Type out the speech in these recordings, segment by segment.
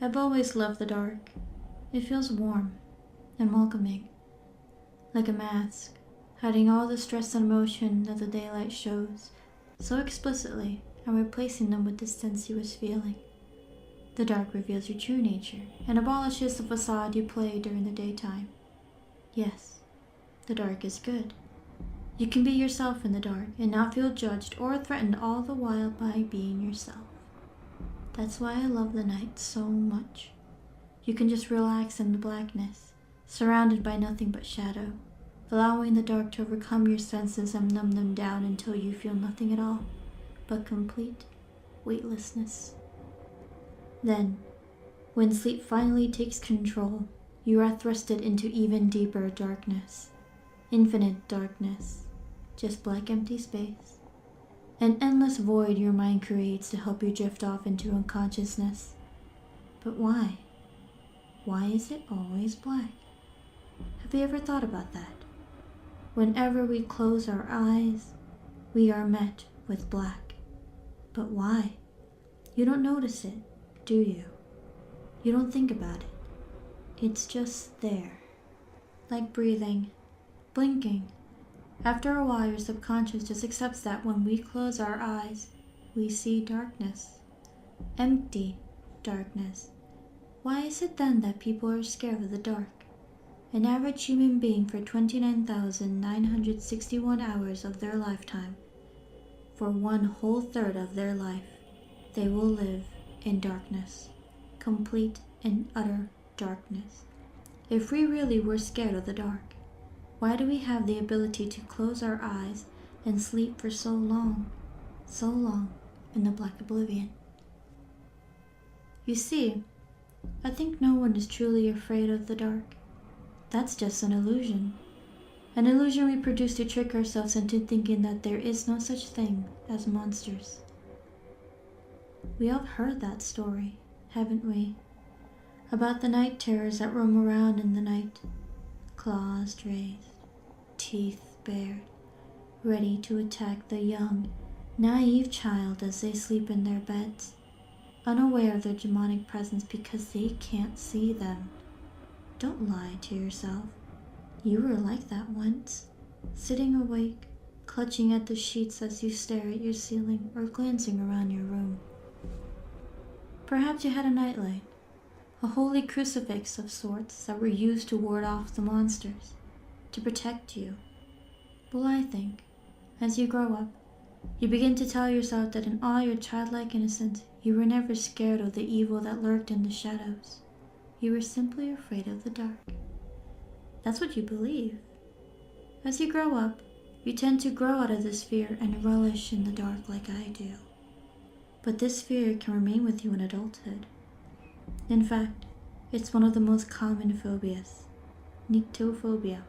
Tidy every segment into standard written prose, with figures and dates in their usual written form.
I've always loved the dark. It feels warm and welcoming, like a mask, hiding all the stress and emotion that the daylight shows so explicitly and replacing them with the sensuous feeling. The dark reveals your true nature and abolishes the facade you play during the daytime. Yes, the dark is good. You can be yourself in the dark and not feel judged or threatened all the while by being yourself. That's why I love the night so much. You can just relax in the blackness, surrounded by nothing but shadow, allowing the dark to overcome your senses and numb them down until you feel nothing at all but complete weightlessness. Then, when sleep finally takes control, you are thrusted into even deeper darkness, infinite darkness, just black empty space. An endless void your mind creates to help you drift off into unconsciousness. But why? Why is it always black? Have you ever thought about that? Whenever we close our eyes, we are met with black. But why? You don't notice it, do you? You don't think about it. It's just there. Like breathing, blinking. After a while, your subconscious just accepts that when we close our eyes, we see darkness. Empty darkness. Why is it then that people are scared of the dark? An average human being for 29,961 hours of their lifetime, for 1/3 of their life, they will live in darkness. Complete and utter darkness. If we really were scared of the dark, why do we have the ability to close our eyes and sleep for so long in the black oblivion? You see, I think no one is truly afraid of the dark. That's just an illusion. An illusion we produce to trick ourselves into thinking that there is no such thing as monsters. We all have heard that story, haven't we? About the night terrors that roam around in the night, claws raised, teeth bared, ready to attack the young, naive child as they sleep in their beds, unaware of their demonic presence because they can't see them. Don't lie to yourself. You were like that once, sitting awake, clutching at the sheets as you stare at your ceiling or glancing around your room. Perhaps you had a nightlight, a holy crucifix of sorts that were used to ward off the monsters, to protect you. Well, I think, as you grow up, you begin to tell yourself that in all your childlike innocence, you were never scared of the evil that lurked in the shadows. You were simply afraid of the dark. That's what you believe. As you grow up, you tend to grow out of this fear and relish in the dark like I do. But this fear can remain with you in adulthood. In fact, it's one of the most common phobias, Nyctophobia.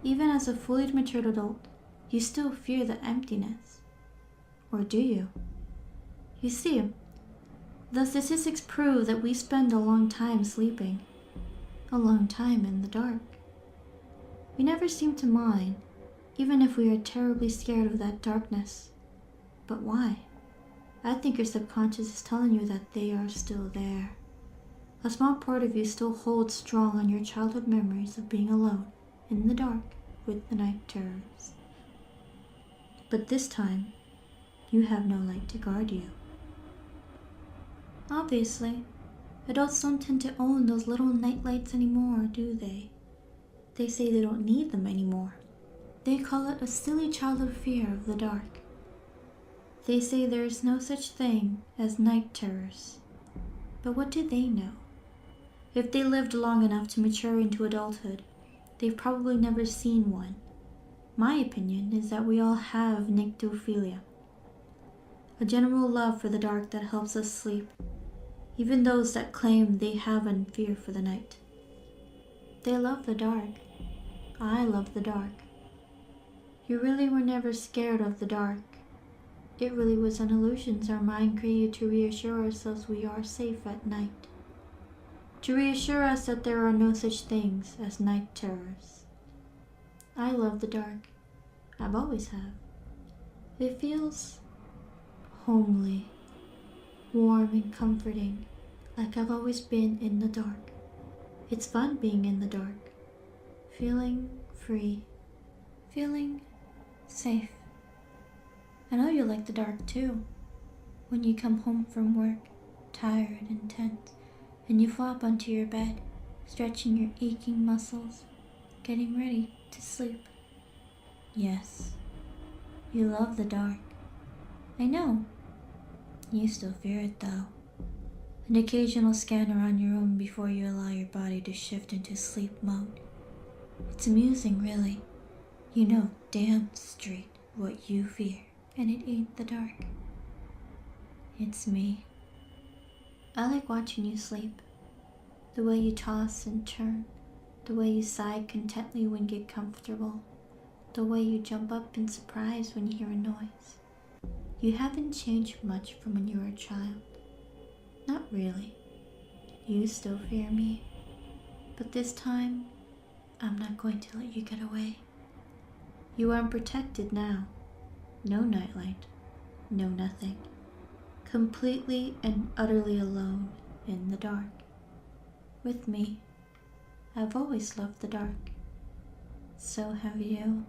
Even as a fully matured adult, you still fear the emptiness. Or do you? You see, the statistics prove that we spend a long time sleeping, a long time in the dark. We never seem to mind, even if we are terribly scared of that darkness. But why? I think your subconscious is telling you that they are still there. A small part of you still holds strong on your childhood memories of being alone in the dark with the night terrors. But this time, you have no light to guard you. Obviously, adults don't tend to own those little night lights anymore, do they? They say they don't need them anymore. They call it a silly childhood fear of the dark. They say there is no such thing as night terrors. But what do they know? If they lived long enough to mature into adulthood, they've probably never seen one. My opinion is that we all have Nyctophilia, a general love for the dark that helps us sleep, even those that claim they have a fear for the night. They love the dark. I love the dark. You really were never scared of the dark. It really was an illusion our mind created to reassure ourselves we are safe at night. To reassure us that there are no such things as night terrors. I love the dark. I've always have. It feels homely, warm and comforting, like I've always been in the dark. It's fun being in the dark, feeling free, feeling safe. I know you like the dark too. When you come home from work, tired and tense, and you flop onto your bed, stretching your aching muscles, getting ready to sleep. Yes, you love the dark. I know. You still fear it though. An occasional scan around your room before you allow your body to shift into sleep mode. It's amusing, really. You know damn straight what you fear, and it ain't the dark. It's me. I like watching you sleep. The way you toss and turn, the way you sigh contently when you get comfortable, the way you jump up in surprise when you hear a noise. You haven't changed much from when you were a child. Not really. You still fear me. But this time, I'm not going to let you get away. You are unprotected now. No nightlight. No nothing. Completely and utterly alone in the dark. With me. I've always loved the dark. So have you.